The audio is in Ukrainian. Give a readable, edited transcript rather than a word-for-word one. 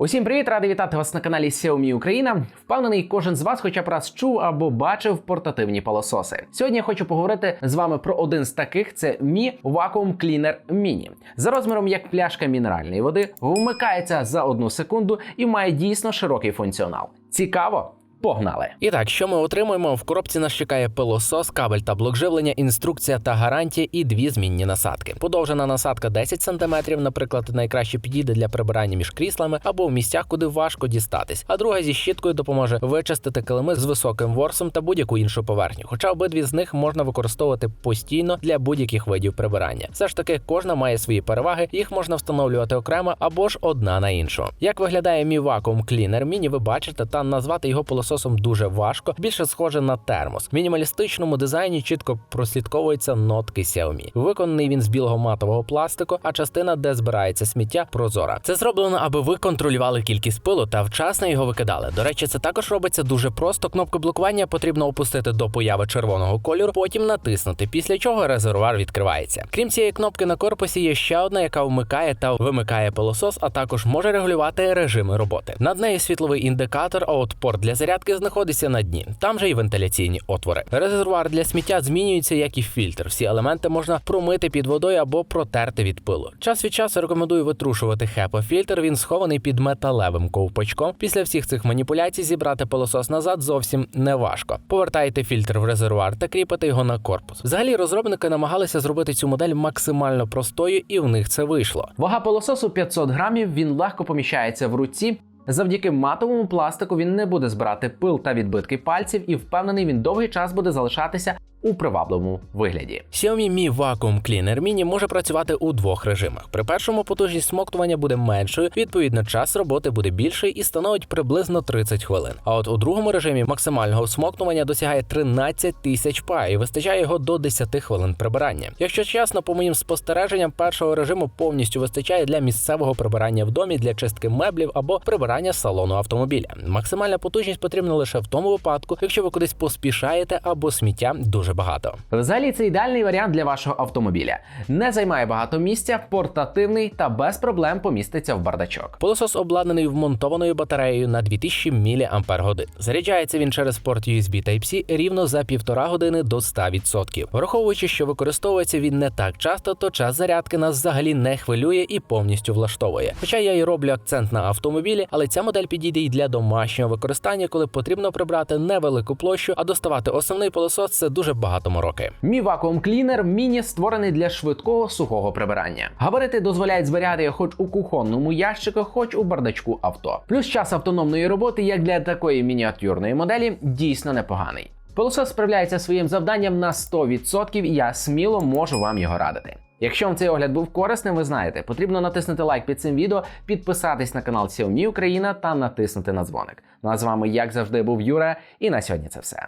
Усім привіт! Радий вітати вас на каналі Xiaomi Україна. Впевнений, кожен з вас хоча б раз чув або бачив портативні пилососи. Сьогодні я хочу поговорити з вами про один з таких – це Mi Vacuum Cleaner Mini. За розміром як пляшка мінеральної води, вмикається за 1 секунду і має дійсно широкий функціонал. Цікаво? Погнали! І так, що ми отримуємо? В коробці нас чекає пилосос, кабель та блок живлення, інструкція та гарантія і 2 змінні насадки. Подовжена насадка 10 см, наприклад, найкраще підійде для прибирання між кріслами або в місцях, куди важко дістатись. А друга зі щіткою допоможе вичистити килими з високим ворсом та будь-яку іншу поверхню. Хоча обидві з них можна використовувати постійно для будь-яких видів прибирання. Все ж таки, кожна має свої переваги, їх можна встановлювати окремо або ж одна на іншу. Як виглядає Mi Vacuum Cleaner Mini, ви бачите, та назвати його пилососом дуже важко, більше схоже на термос. В мінімалістичному дизайні чітко прослідковуються нотки Xiaomi. Виконаний він з білого матового пластику, а частина, де збирається сміття, прозора. Це зроблено, аби ви контролювали кількість пилу та вчасно його викидали. До речі, це також робиться дуже просто. Кнопку блокування потрібно опустити до появи червоного кольору, потім натиснути, після чого резервуар відкривається. Крім цієї кнопки на корпусі є ще одна, яка вмикає та вимикає пилосос, а також може регулювати режими роботи. Над нею світловий індикатор, а от порт для зарядки знаходиться на дні. Там же і вентиляційні отвори. Резервуар для сміття змінюється, як і фільтр. Всі елементи можна промити під водою або протерти від пилу. Час від часу рекомендую витрушувати HEPA-фільтр, він схований під металевим ковпачком. Після всіх цих маніпуляцій зібрати пилосос назад зовсім не важко. Повертаєте фільтр в резервуар та кріпите його на корпус. Взагалі, розробники намагалися зробити цю модель максимально простою, і в них це вийшло. Вага пилососу 500 грамів, він легко поміщається в руці. Завдяки матовому пластику він не буде збирати пил та відбитки пальців і впевнений, він довгий час буде залишатися у привабливому вигляді. Xiaomi Mi Vacuum Cleaner Mini може працювати у 2 режимах. При першому потужність смоктування буде меншою, відповідно час роботи буде більший і становить приблизно 30 хвилин. А от у другому режимі максимального смоктування досягає 13 тисяч па і вистачає його до 10 хвилин прибирання. Якщо чесно, по моїм спостереженням, першого режиму повністю вистачає для місцевого прибирання в домі, для чистки меблів або прибирання салону автомобіля. Максимальна потужність потрібна лише в тому випадку, якщо ви кудись поспішаєте або сміття дуже багато. Взагалі, це ідеальний варіант для вашого автомобіля. Не займає багато місця, портативний та без проблем поміститься в бардачок. Пилосос обладнаний вмонтованою батареєю на 2000 мАч. Заряджається він через порт USB Type-C рівно за 1,5 години до 100%. Враховуючи, що використовується він не так часто, то час зарядки нас взагалі не хвилює і повністю влаштовує. Хоча я і роблю акцент на автомобілі, але ця модель підійде і для домашнього використання, коли потрібно прибрати невелику площу, а доставати основний пилосос – це дуже багато мороки. Mi Vacuum Cleaner Mini створений для швидкого сухого прибирання. Габарити дозволяють зберігати його хоч у кухонному ящику, хоч у бардачку авто. Плюс час автономної роботи, як для такої мініатюрної моделі, дійсно непоганий. Пилосос справляється своїм завданням на 100% і я сміло можу вам його радити. Якщо вам цей огляд був корисним, ви знаєте, потрібно натиснути лайк під цим відео, підписатись на канал Xiaomi Україна та натиснути на дзвоник. Ну а з вами, як завжди, був Юра, і на сьогодні це все.